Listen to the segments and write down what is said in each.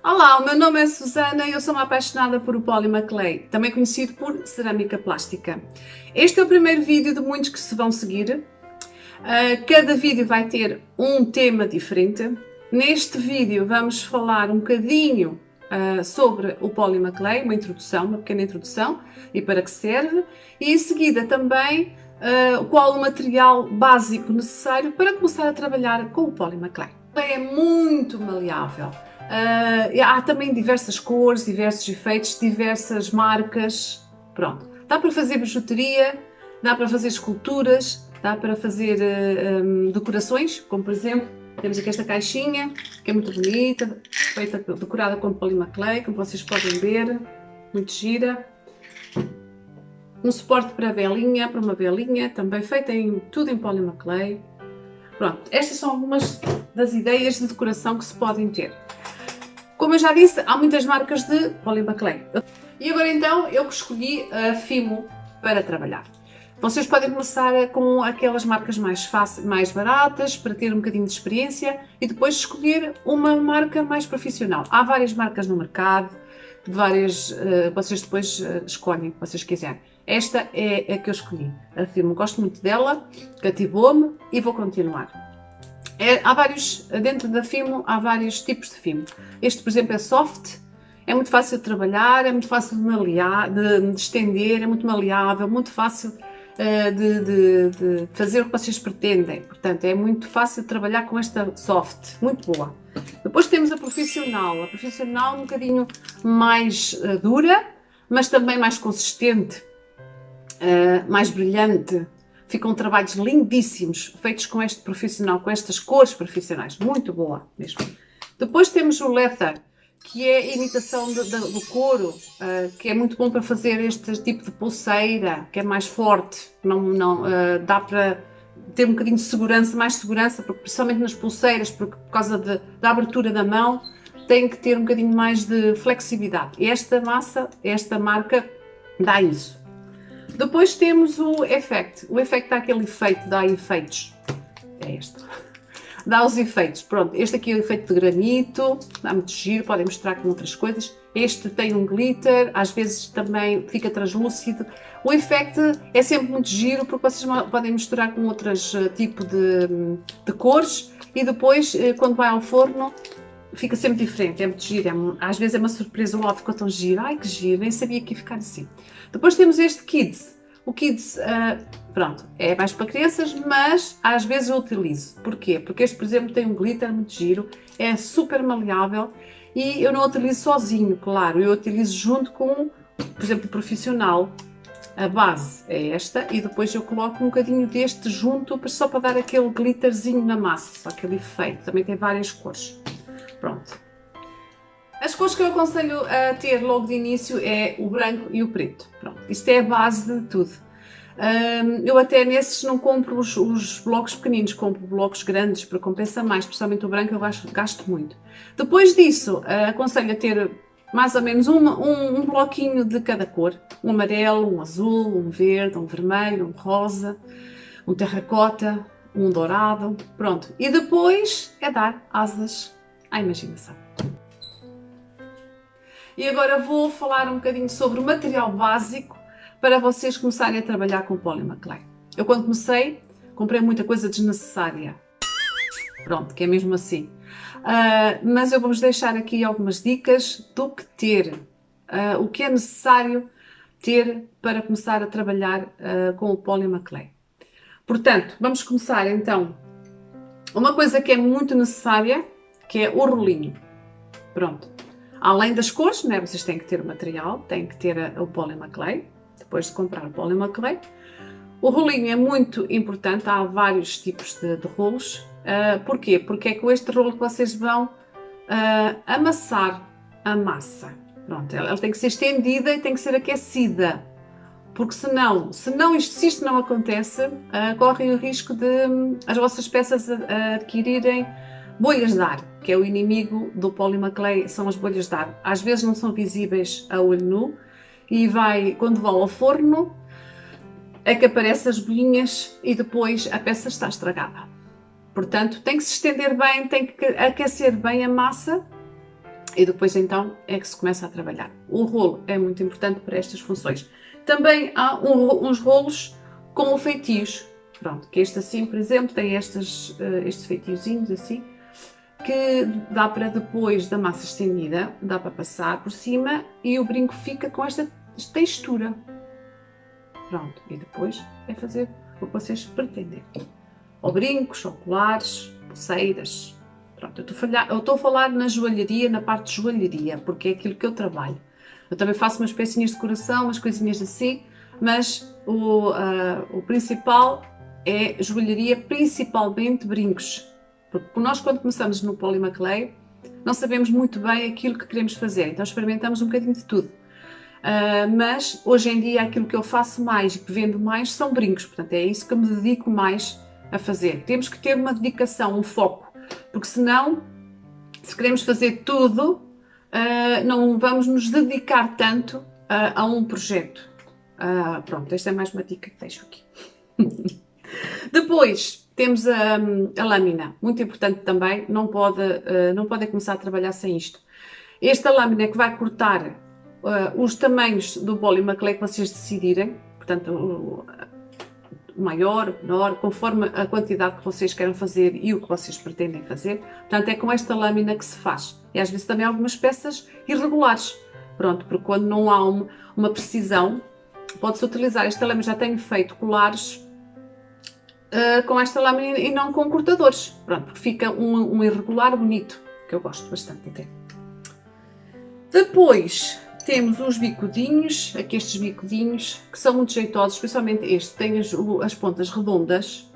Olá, o meu nome é Susana e eu sou uma apaixonada por o Polymer Clay, também conhecido por cerâmica plástica. Este é o primeiro vídeo de muitos que se vão seguir. Cada vídeo vai ter um tema diferente. Neste vídeo vamos falar um bocadinho sobre o Polymer Clay, uma pequena introdução e para que serve, e em seguida também qual o material básico necessário para começar a trabalhar com o Polymer Clay. É muito maleável. Há também diversas cores, diversos efeitos, diversas marcas. Pronto, dá para fazer bijuteria, dá para fazer esculturas, dá para fazer decorações, como por exemplo, temos aqui esta caixinha, que é muito bonita, decorada com Polymer Clay, como vocês podem ver, muito gira. Um suporte para uma velinha, também feita tudo em Polymer Clay. Pronto, estas são algumas das ideias de decoração que se podem ter. Como eu já disse, há muitas marcas de Polymer Clay. E agora então eu escolhi a Fimo para trabalhar. Vocês podem começar com aquelas marcas mais baratas para ter um bocadinho de experiência e depois escolher uma marca mais profissional. Há várias marcas no mercado, vocês depois escolhem o que vocês quiserem. Esta é a que eu escolhi, a Fimo. Gosto muito dela, cativou-me e vou continuar. Dentro da Fimo há vários tipos de Fimo. Este, por exemplo, é soft, é muito fácil de trabalhar, é muito fácil de estender, é muito maleável, muito fácil de fazer o que vocês pretendem. Portanto, é muito fácil de trabalhar com esta soft, muito boa. Depois temos a profissional um bocadinho mais dura, mas também mais consistente, mais brilhante. Ficam trabalhos lindíssimos, feitos com este profissional, com estas cores profissionais, muito boa mesmo. Depois temos o leather, que é a imitação do couro, que é muito bom para fazer este tipo de pulseira, que é mais forte, dá para ter um bocadinho de segurança, mais segurança, porque, principalmente nas pulseiras, porque por causa da abertura da mão, tem que ter um bocadinho mais de flexibilidade. E esta marca dá isso. Depois temos o Effect. O Effect dá aquele efeito, dá efeitos. É este. Dá os efeitos. Pronto, este aqui é o efeito de granito, dá muito giro, podem misturar com outras coisas. Este tem um glitter, às vezes também fica translúcido. O Effect é sempre muito giro porque vocês podem misturar com outros tipos de cores e depois, quando vai ao forno, fica sempre diferente, é muito giro, às vezes é uma surpresa, o ficou tão giro, ai que giro, nem sabia que ia ficar assim. Depois temos este Kids, o Kids, pronto, é mais para crianças, mas às vezes eu utilizo. Porquê? Porque este, por exemplo, tem um glitter muito giro, é super maleável e eu não utilizo sozinho, claro, eu utilizo junto com, por exemplo, o profissional. A base é esta e depois eu coloco um bocadinho deste junto só para dar aquele glitterzinho na massa, só aquele efeito, também tem várias cores. Pronto. As cores que eu aconselho a ter logo de início é o branco e o preto. Pronto, isto é a base de tudo. Eu até nesses não compro os blocos pequeninos, compro blocos grandes para compensar mais, especialmente o branco eu gasto muito. Depois disso, aconselho a ter mais ou menos um bloquinho de cada cor. Um amarelo, um azul, um verde, um vermelho, um rosa, um terracota, um dourado. Pronto, e depois é dar asas à imaginação. E agora vou falar um bocadinho sobre o material básico para vocês começarem a trabalhar com Polymer Clay. Eu quando comecei, comprei muita coisa desnecessária. Pronto, que é mesmo assim. Mas eu vou-vos deixar aqui algumas dicas do que ter, o que é necessário ter para começar a trabalhar com o Polymer Clay. Portanto, vamos começar então. Uma coisa que é muito necessária, que é o rolinho. Pronto. Além das cores, né, vocês têm que ter o material, têm que ter o Polymer Clay, depois de comprar o Polymer Clay. O rolinho é muito importante, há vários tipos de rolos. Porquê? Porque é com este rolo que vocês vão amassar a massa. Pronto, ela tem que ser estendida e tem que ser aquecida. Porque se isto não acontece, correm o risco de as vossas peças adquirirem bolhas de ar, que é o inimigo do Polymer Clay, são as bolhas de ar. Às vezes não são visíveis a olho nu e quando vão ao forno é que aparecem as bolinhas e depois a peça está estragada. Portanto, tem que se estender bem, tem que aquecer bem a massa E depois então é que se começa a trabalhar. O rolo é muito importante para estas funções. Também há uns rolos com feitios. Pronto, que este assim, por exemplo, tem estes feitiozinhos assim, que dá para depois da massa estendida, dá para passar por cima e o brinco fica com esta textura. Pronto, e depois é fazer o que vocês pretendem. Ou brincos, ou colares, pulseiras. Pronto, eu estou a falar na joalharia, na parte de joalharia, porque é aquilo que eu trabalho. Eu também faço umas pecinhas de decoração, umas coisinhas assim, mas o principal é joalharia, principalmente brincos. Porque nós, quando começamos no Polima Clay, não sabemos muito bem aquilo que queremos fazer, então experimentamos um bocadinho de tudo. Mas hoje em dia aquilo que eu faço mais e que vendo mais são brincos, portanto é isso que eu me dedico mais a fazer. Temos que ter uma dedicação, um foco, porque senão, se queremos fazer tudo, não vamos nos dedicar tanto a um projeto. Pronto, esta é mais uma dica que deixo aqui. Depois temos a lâmina, muito importante também, não pode começar a trabalhar sem isto. Esta lâmina é que vai cortar os tamanhos do Polima Clay que vocês decidirem, portanto, maior, menor, conforme a quantidade que vocês querem fazer e o que vocês pretendem fazer. Portanto, é com esta lâmina que se faz. E às vezes também há algumas peças irregulares. Pronto, porque quando não há uma precisão, pode-se utilizar esta lâmina. Já tenho feito colares com esta lâmina e não com cortadores. Pronto, porque fica um irregular bonito, que eu gosto bastante até. Depois temos os bicudinhos, aqui estes bicudinhos, que são muito jeitosos, especialmente este, tem as pontas redondas.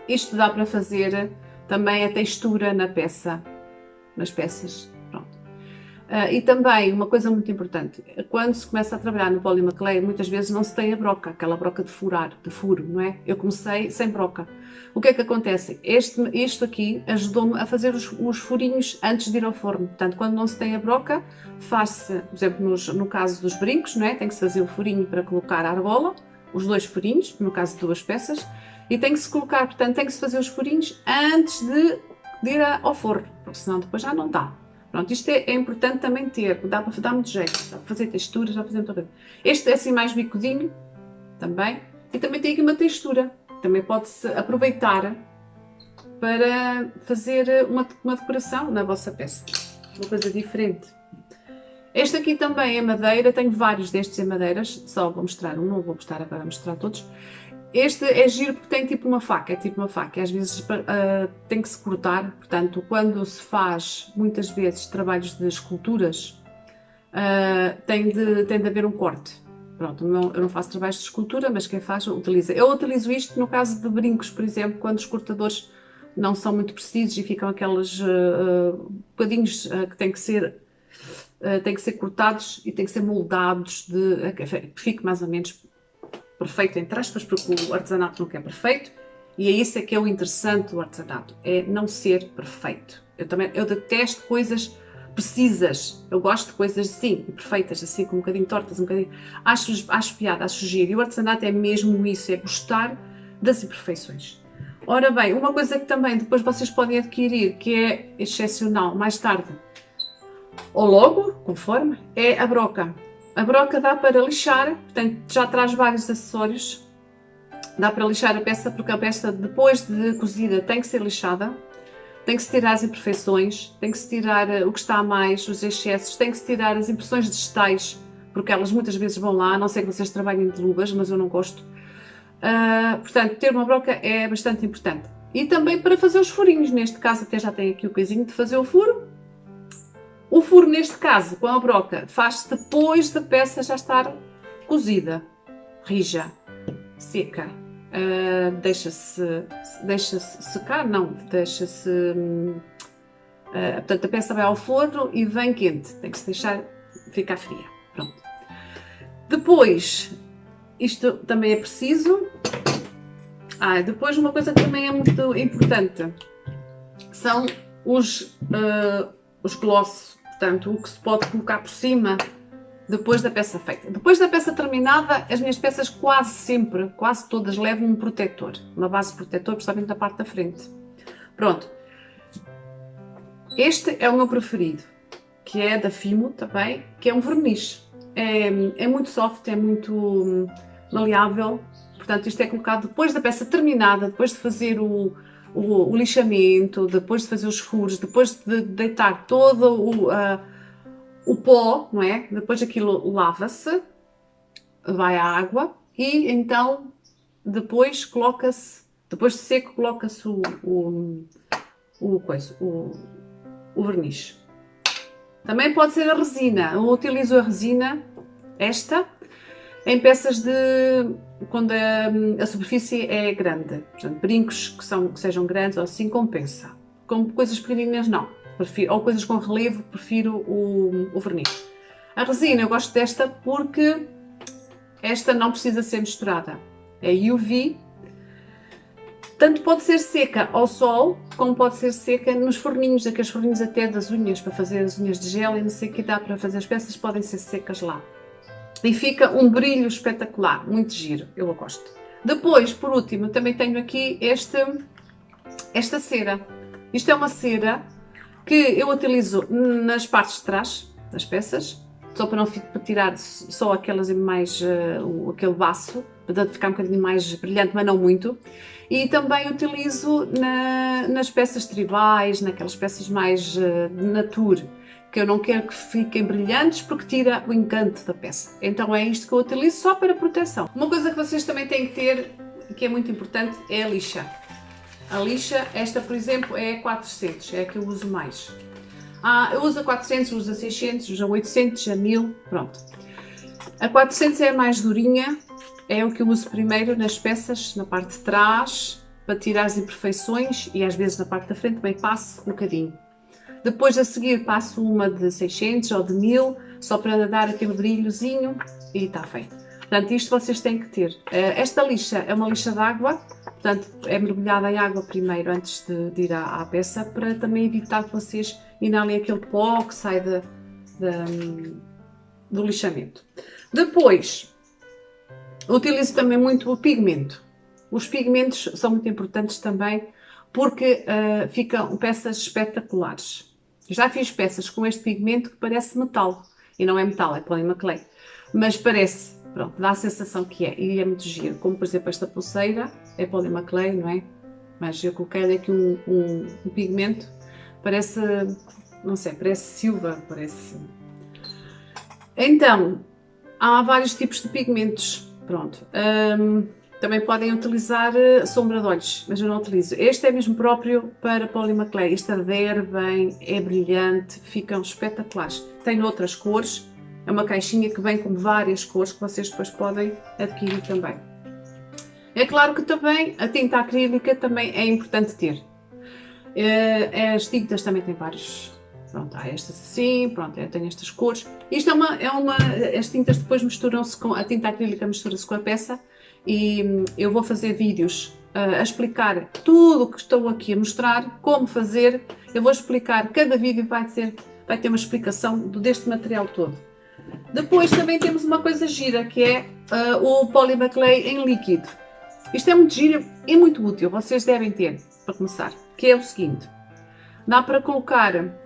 Isto dá para fazer também a textura na peça, nas peças. Pronto. E também, uma coisa muito importante, quando se começa a trabalhar no Polima Clay, muitas vezes não se tem a broca, aquela broca de furo, não é? Eu comecei sem broca. O que é que acontece? Isto aqui ajudou-me a fazer os furinhos antes de ir ao forno. Portanto, quando não se tem a broca, faz-se, por exemplo, no caso dos brincos, não é? Tem que se fazer o furinho para colocar a argola, os dois furinhos, no caso de duas peças, e tem que se colocar, portanto, tem que se fazer os furinhos antes de ir ao forno, porque senão depois já não dá. Pronto, isto é importante também ter, dá para dar muito jeito, dá para fazer texturas, dá para fazer muita coisa. Este é assim mais bicudinho, também, e também tem aqui uma textura, também pode-se aproveitar para fazer uma decoração na vossa peça, uma coisa diferente. Este aqui também é madeira, tenho vários destes em madeiras, só vou mostrar um, não vou mostrar agora, mostrar todos. Este é giro porque tem tipo uma faca, e às vezes tem que se cortar, portanto, quando se faz muitas vezes trabalhos de esculturas, tem de haver um corte. Pronto, eu não faço trabalhos de escultura, mas quem faz utiliza. Eu utilizo isto no caso de brincos, por exemplo, quando os cortadores não são muito precisos e ficam aqueles bocadinhos que têm que ser cortados e têm que ser moldados, que fique mais ou menos perfeito, entre aspas, porque o artesanato nunca é perfeito, e é isso que é o interessante do artesanato, é não ser perfeito. Eu detesto coisas precisas, eu gosto de coisas assim, perfeitas, assim, com um bocadinho tortas, um bocadinho... Acho piada, acho giro, e o artesanato é mesmo isso, é gostar das imperfeições. Ora bem, uma coisa que também depois vocês podem adquirir, que é excepcional, mais tarde, ou logo, conforme, é a broca. A broca dá para lixar, portanto já traz vários acessórios, dá para lixar a peça, porque a peça depois de cozida tem que ser lixada, tem que se tirar as imperfeições, tem que se tirar o que está a mais, os excessos, tem que se tirar as impressões digitais, porque elas muitas vezes vão lá, a não sei que vocês trabalhem de luvas, mas eu não gosto. Portanto, ter uma broca é bastante importante. E também para fazer os furinhos, neste caso até já tem aqui o coisinho de fazer o furo. O furo, neste caso, com a broca, faz-se depois da peça já estar cozida, rija, seca. Deixa-se secar, não, deixa-se... portanto, a peça vai ao forno e vem quente, tem que se deixar ficar fria. Pronto. Depois, isto também é preciso. Depois uma coisa que também é muito importante são os glossos. Portanto, o que se pode colocar por cima depois da peça feita. Depois da peça terminada, as minhas peças quase sempre, quase todas, levam um protetor, uma base protetor, principalmente na parte da frente. Pronto. Este é o meu preferido, que é da Fimo também, que é um verniz. É muito soft, é muito maleável. Portanto, isto é colocado depois da peça terminada, depois de fazer o lixamento, depois de fazer os furos, depois de deitar todo o pó, não é? Depois aquilo lava-se, vai à água e então depois coloca-se, depois de seco, coloca-se o verniz. Também pode ser a resina. Eu utilizo a resina, esta, em peças de quando a superfície é grande. Portanto, brincos que sejam grandes ou assim compensa. Com coisas pequeninas não. Prefiro, ou coisas com relevo, prefiro o verniz. A resina eu gosto desta porque esta não precisa ser misturada. É UV. Tanto pode ser seca ao sol, como pode ser seca nos forninhos, aqueles forninhos até das unhas, para fazer as unhas de gel e não sei o que dá para fazer as peças, podem ser secas lá. E fica um brilho espetacular, muito giro, eu gosto. Depois, por último, também tenho aqui esta cera. Isto é uma cera que eu utilizo nas partes de trás das peças, só para não tirar só aquelas mais, aquele baço, para ficar um bocadinho mais brilhante, mas não muito. E também utilizo nas peças tribais, naquelas peças mais de nature, que eu não quero que fiquem brilhantes porque tira o encanto da peça. Então é isto que eu utilizo só para proteção. Uma coisa que vocês também têm que ter, que é muito importante, é a lixa. A lixa, esta por exemplo, é a 400, é a que eu uso mais. Eu uso a 400, uso a 600, uso a 800, a 1000, pronto. A 400 é a mais durinha, é o que eu uso primeiro nas peças, na parte de trás, para tirar as imperfeições e às vezes na parte da frente também passo um bocadinho. Depois a seguir passo uma de 600 ou de 1000, só para dar aquele brilhozinho e está feito. Portanto, isto vocês têm que ter. Esta lixa é uma lixa de água, portanto é mergulhada em água primeiro antes de ir à peça, para também evitar que vocês inalem aquele pó que sai do lixamento. Depois, utilizo também muito o pigmento. Os pigmentos são muito importantes também porque ficam peças espetaculares. Já fiz peças com este pigmento que parece metal, e não é metal, é polymer clay, mas parece, pronto, dá a sensação que é, e é muito giro, como por exemplo esta pulseira, é polymer clay, não é? Mas eu coloquei aqui um pigmento, parece, não sei, parece silver, parece... Então, há vários tipos de pigmentos, pronto. Também podem utilizar sombra de olhos, mas eu não utilizo. Este é mesmo próprio para polymer clay. Este adere bem, é brilhante, ficam espetaculares. Tem outras cores, é uma caixinha que vem com várias cores que vocês depois podem adquirir também. É claro que também a tinta acrílica também é importante ter. As tintas também têm vários. Pronto, há estas assim, pronto, tem estas cores. Isto as tintas depois misturam-se com, a tinta acrílica mistura-se com a peça e eu vou fazer vídeos a explicar tudo o que estou aqui a mostrar, como fazer. Eu vou explicar, cada vídeo vai ter uma explicação deste material todo. Depois também temos uma coisa gira, que é o polymer clay em líquido. Isto é muito giro e muito útil, vocês devem ter, para começar, que é o seguinte. Dá para colocar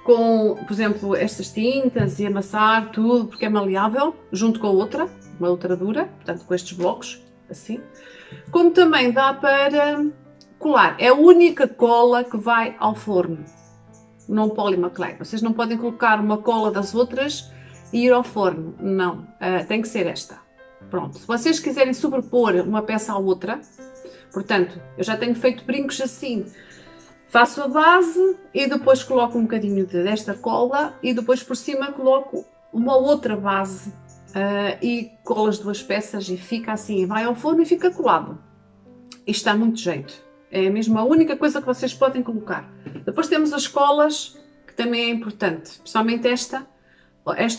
com, por exemplo, estas tintas e amassar tudo, porque é maleável, junto com uma outra dura, portanto com estes blocos, assim. Como também dá para colar, é a única cola que vai ao forno, não polymer clay. Vocês não podem colocar uma cola das outras e ir ao forno, não, tem que ser esta. Pronto, se vocês quiserem sobrepor uma peça à outra, portanto, eu já tenho feito brincos assim, faço a base e depois coloco um bocadinho desta cola e depois por cima coloco uma outra base e colo as duas peças e fica assim, vai ao forno e fica colado. Isto dá muito jeito, é mesmo a única coisa que vocês podem colocar. Depois temos as colas, que também é importante, principalmente esta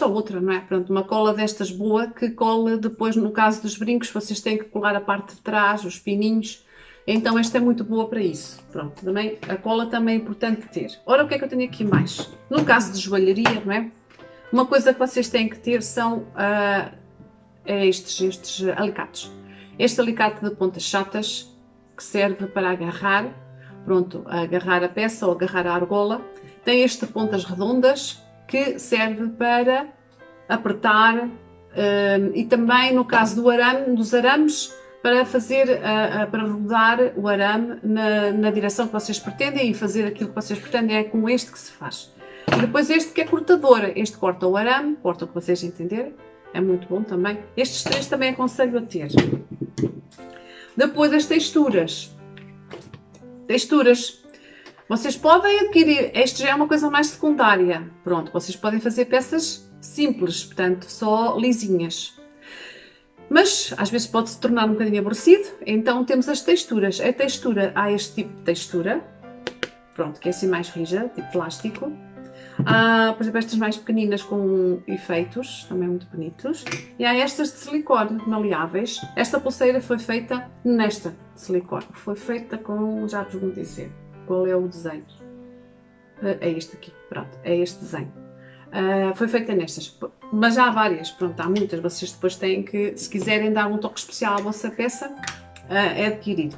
ou outra, não é? Pronto, uma cola destas boa que cola depois, no caso dos brincos, vocês têm que colar a parte de trás, os pininhos. Então esta é muito boa para isso. Pronto, também, a cola também é importante ter. Ora, o que é que eu tenho aqui mais? No caso de joalharia, não é? Uma coisa que vocês têm que ter são estes alicates. Este alicate de pontas chatas, que serve para agarrar, pronto, a agarrar a peça ou agarrar a argola. Tem este pontas redondas que serve para apertar e também no caso do arame, dos arames, para fazer, para rodar o arame na direção que vocês pretendem e fazer aquilo que vocês pretendem. É com este que se faz. E depois este que é cortador, este corta o arame, corta o que vocês entenderem, é muito bom também. Estes três também aconselho a ter. Depois as texturas. Texturas. Vocês podem adquirir, este já é uma coisa mais secundária, pronto, vocês podem fazer peças simples, portanto, só lisinhas. Mas, às vezes pode se tornar um bocadinho aborrecido, então temos as texturas. A textura, há este tipo de textura, pronto, que é assim mais rija, tipo plástico. Há, por exemplo, estas mais pequeninas com efeitos, também muito bonitos. E há estas de silicone, maleáveis. Esta pulseira foi feita nesta de silicone. Foi feita com, já vos vou dizer, qual é o desenho. É este aqui, pronto, é este desenho. Foi feita nestas, mas já há várias, pronto, há muitas. Vocês depois têm que, se quiserem dar um toque especial à vossa peça, é adquirir.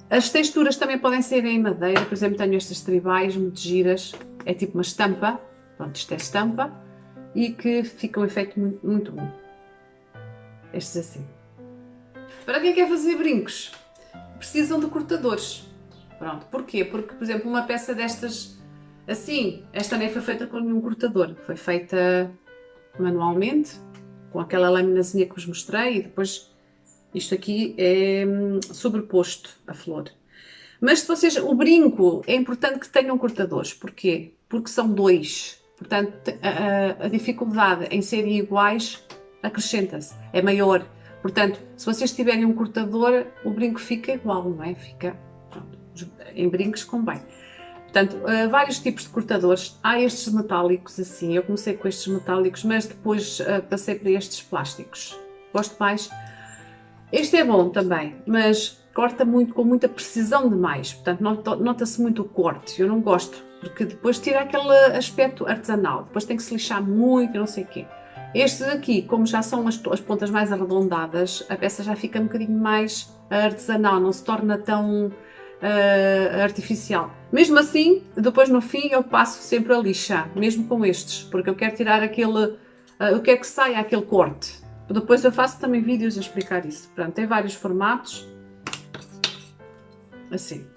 As texturas também podem ser em madeira, por exemplo, tenho estas tribais muito giras, é tipo uma estampa, pronto, isto é estampa, e que fica um efeito muito, muito bom. Estes assim. Para quem quer fazer brincos, precisam de cortadores. Pronto, porquê? Porque, por exemplo, uma peça destas assim, esta nem foi feita com nenhum cortador, foi feita manualmente, com aquela laminazinha que vos mostrei, e depois isto aqui é sobreposto a flor. Mas se vocês, o brinco é importante que tenham cortadores, porquê? Porque são dois, portanto a dificuldade em serem iguais acrescenta-se, é maior. Portanto, se vocês tiverem um cortador, o brinco fica igual, não é? Fica, pronto, em brincos convém. Portanto, vários tipos de cortadores. Há estes metálicos assim, eu comecei com estes metálicos, mas depois passei para estes plásticos. Gosto mais. Este é bom também, mas corta muito, com muita precisão demais. Portanto, nota-se muito o corte. Eu não gosto, porque depois tira aquele aspecto artesanal. Depois tem que se lixar muito e não sei o quê. Estes aqui, como já são as pontas mais arredondadas, a peça já fica um bocadinho mais artesanal, não se torna tão artificial. Mesmo assim, depois no fim eu passo sempre a lixar, mesmo com estes, porque eu quero tirar aquele, eu quero que saia aquele corte. Depois eu faço também vídeos a explicar isso. Pronto, tem vários formatos, assim.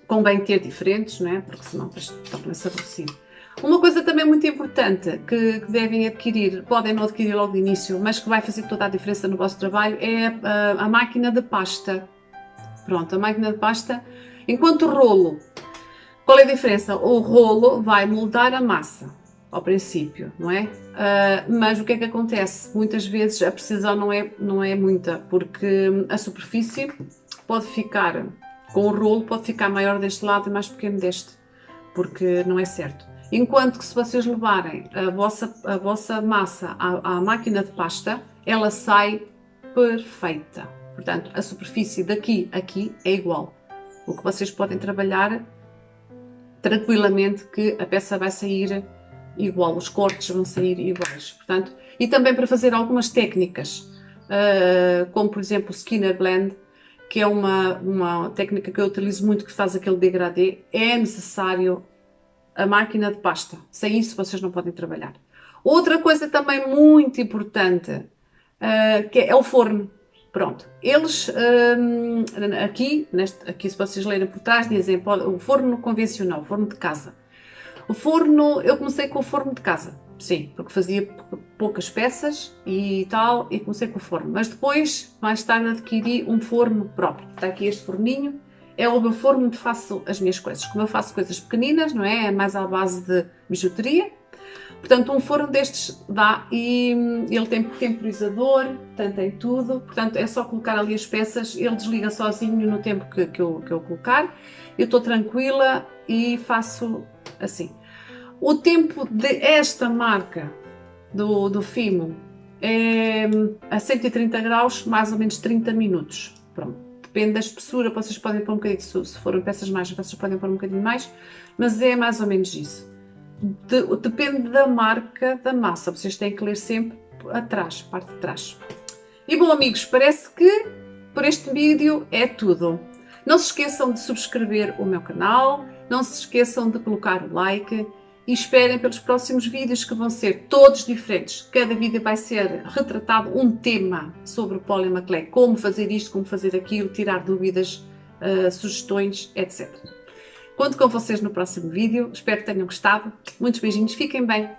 Convém ter diferentes, não é? Porque senão torna-se aborrecido. Uma coisa também muito importante que devem adquirir, podem não adquirir logo de início, mas que vai fazer toda a diferença no vosso trabalho, é a máquina de pasta. Pronto, a máquina de pasta, enquanto o rolo, qual é a diferença? O rolo vai moldar a massa, ao princípio, não é? Mas o que é que acontece? Muitas vezes a precisão não é muita, porque a superfície pode ficar, com o rolo, pode ficar maior deste lado e mais pequeno deste, porque não é certo. Enquanto que se vocês levarem a vossa massa à máquina de pasta, ela sai perfeita. Portanto, a superfície daqui a aqui é igual. O que vocês podem trabalhar tranquilamente, que a peça vai sair igual, os cortes vão sair iguais. Portanto, e também para fazer algumas técnicas, como por exemplo o Skinner Blend, que é uma técnica que eu utilizo muito, que faz aquele degradê, é necessário a máquina de pasta. Sem isso vocês não podem trabalhar. Outra coisa também muito importante, que é o forno. Pronto, eles aqui se vocês lerem por trás, dizem o forno convencional, o forno de casa. O forno, eu comecei com o forno de casa, sim, porque fazia poucas peças e tal, e comecei com o forno. Mas depois, mais tarde, adquiri um forno próprio. Está aqui este forninho, é o meu forno onde faço as minhas coisas. Como eu faço coisas pequeninas, não é? É mais à base de bijuteria. Portanto, um forno destes dá, e ele tem temporizador, portanto tem tudo, portanto é só colocar ali as peças, ele desliga sozinho no tempo que eu colocar, eu estou tranquila e faço assim. O tempo desta marca do Fimo é a 130 graus, mais ou menos 30 minutos, pronto. Depende da espessura, vocês podem pôr um bocadinho, se forem peças mais, vocês podem pôr um bocadinho mais, mas é mais ou menos isso. Depende da marca da massa, vocês têm que ler sempre atrás, parte de trás. E bom amigos, parece que por este vídeo é tudo. Não se esqueçam de subscrever o meu canal, não se esqueçam de colocar o like e esperem pelos próximos vídeos que vão ser todos diferentes. Cada vídeo vai ser retratado um tema sobre o Polly McClay, como fazer isto, como fazer aquilo, tirar dúvidas, sugestões, etc. Conto com vocês no próximo vídeo, espero que tenham gostado. Muitos beijinhos, fiquem bem!